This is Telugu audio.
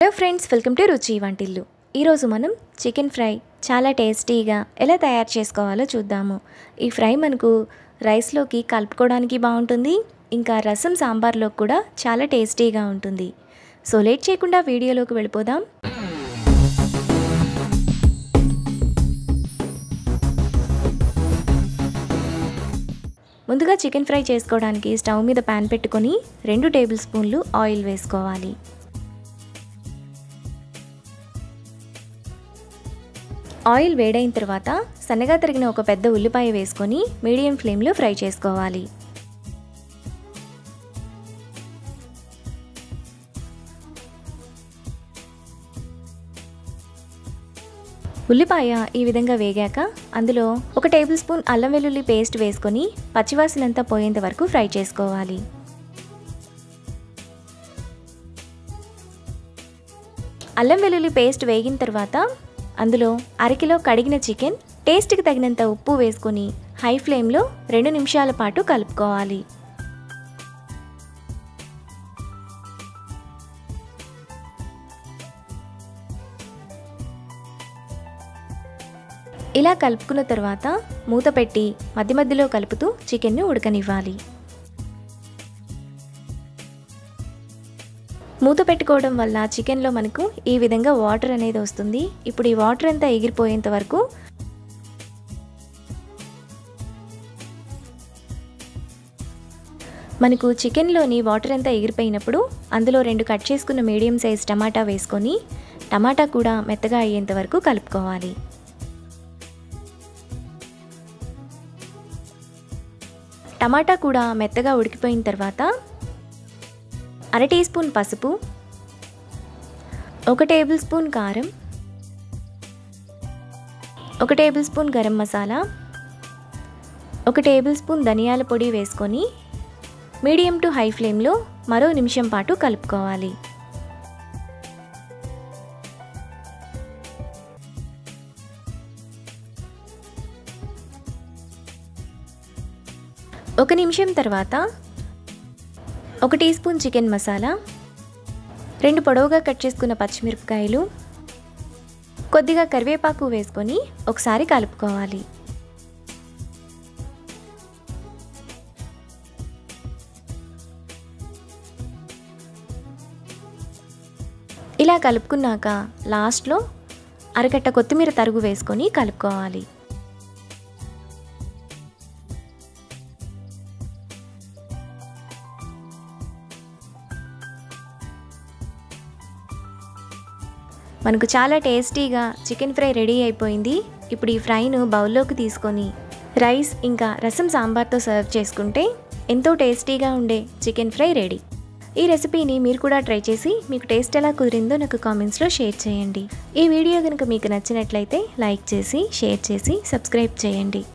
హలో ఫ్రెండ్స్, వెల్కమ్ టు రుచి వంటిల్లు. ఈరోజు మనం చికెన్ ఫ్రై చాలా టేస్టీగా ఎలా తయారు చేసుకోవాలో చూద్దాము. ఈ ఫ్రై మనకు రైస్లోకి కలుపుకోవడానికి బాగుంటుంది, ఇంకా రసం సాంబార్లో కూడా చాలా టేస్టీగా ఉంటుంది. సో లేట్ చేయకుండా వీడియోలోకి వెళ్ళిపోదాం. ముందుగా చికెన్ ఫ్రై చేసుకోవడానికి స్టవ్ మీద ప్యాన్ పెట్టుకొని 2 టేబుల్ స్పూన్లు ఆయిల్ వేసుకోవాలి. ఆయిల్ వేడైన తర్వాత సన్నగా తరిగిన ఒక పెద్ద ఉల్లిపాయ వేసుకొని మీడియం ఫ్లేమ్లో ఫ్రై చేసుకోవాలి. ఉల్లిపాయ ఈ విధంగా వేగాక అందులో 1 టేబుల్ స్పూన్ అల్లం వెల్లుల్లి పేస్ట్ వేసుకొని పచ్చివాసనంతా పోయేంత వరకు ఫ్రై చేసుకోవాలి. అల్లం వెల్లుల్లి పేస్ట్ వేగిన తర్వాత అందులో అరకిలో కడిగిన చికెన్, టేస్ట్కి తగినంత ఉప్పు వేసుకొని హై ఫ్లేమ్లో 2 నిమిషాల పాటు కలుపుకోవాలి. ఇలా కలుపుకున్న తర్వాత మూత పెట్టి మధ్య మధ్యలో కలుపుతూ చికెన్ను ఉడకనివ్వాలి. మూత పెట్టుకోవడం వల్ల చికెన్లో మనకు ఈ విధంగా వాటర్ అనేది వస్తుంది. ఇప్పుడు ఈ వాటర్ అంతా ఎగిరిపోయేంత వరకు మనకు చికెన్లోని వాటర్ అంతా ఎగిరిపోయినప్పుడు అందులో 2 కట్ చేసుకున్న మీడియం సైజ్ టమాటా వేసుకొని టమాటా కూడా మెత్తగా అయ్యేంత వరకు కలుపుకోవాలి. టమాటా కూడా మెత్తగా ఉడికిపోయిన తర్వాత 1/2 టీ స్పూన్ పసుపు, 1 టేబుల్ స్పూన్ కారం, 1 table spoon garam masala, 1 table spoon ధనియాల పొడి వేసుకొని మీడియం టు హై ఫ్లేమ్లో మరో నిమిషం పాటు కలుపుకోవాలి. ఒక నిమిషం తర్వాత 1 టీ స్పూన్ చికెన్ మసాలా, 2 పొడవుగా కట్ చేసుకున్న పచ్చిమిరపకాయలు, కొద్దిగా కరివేపాకు వేసుకొని ఒకసారి కలుపుకోవాలి. ఇలా కలుపుకున్నాక లాస్ట్లో అరగట్ట కొత్తిమీర తరుగు వేసుకొని కలుపుకోవాలి. మనకు చాలా టేస్టీగా చికెన్ ఫ్రై రెడీ అయిపోయింది. ఇప్పుడు ఈ ఫ్రైను బౌల్లోకి తీసుకొని రైస్ ఇంకా రసం సాంబార్తో సర్వ్ చేసుకుంటే ఎంతో టేస్టీగా ఉండే చికెన్ ఫ్రై రెడీ. ఈ రెసిపీని మీరు కూడా ట్రై చేసి మీకు టేస్ట్ ఎలా కుదిరిందో నాకు కామెంట్స్లో షేర్ చేయండి. ఈ వీడియో కనుక మీకు నచ్చినట్లయితే లైక్ చేసి, షేర్ చేసి, సబ్స్క్రైబ్ చేయండి.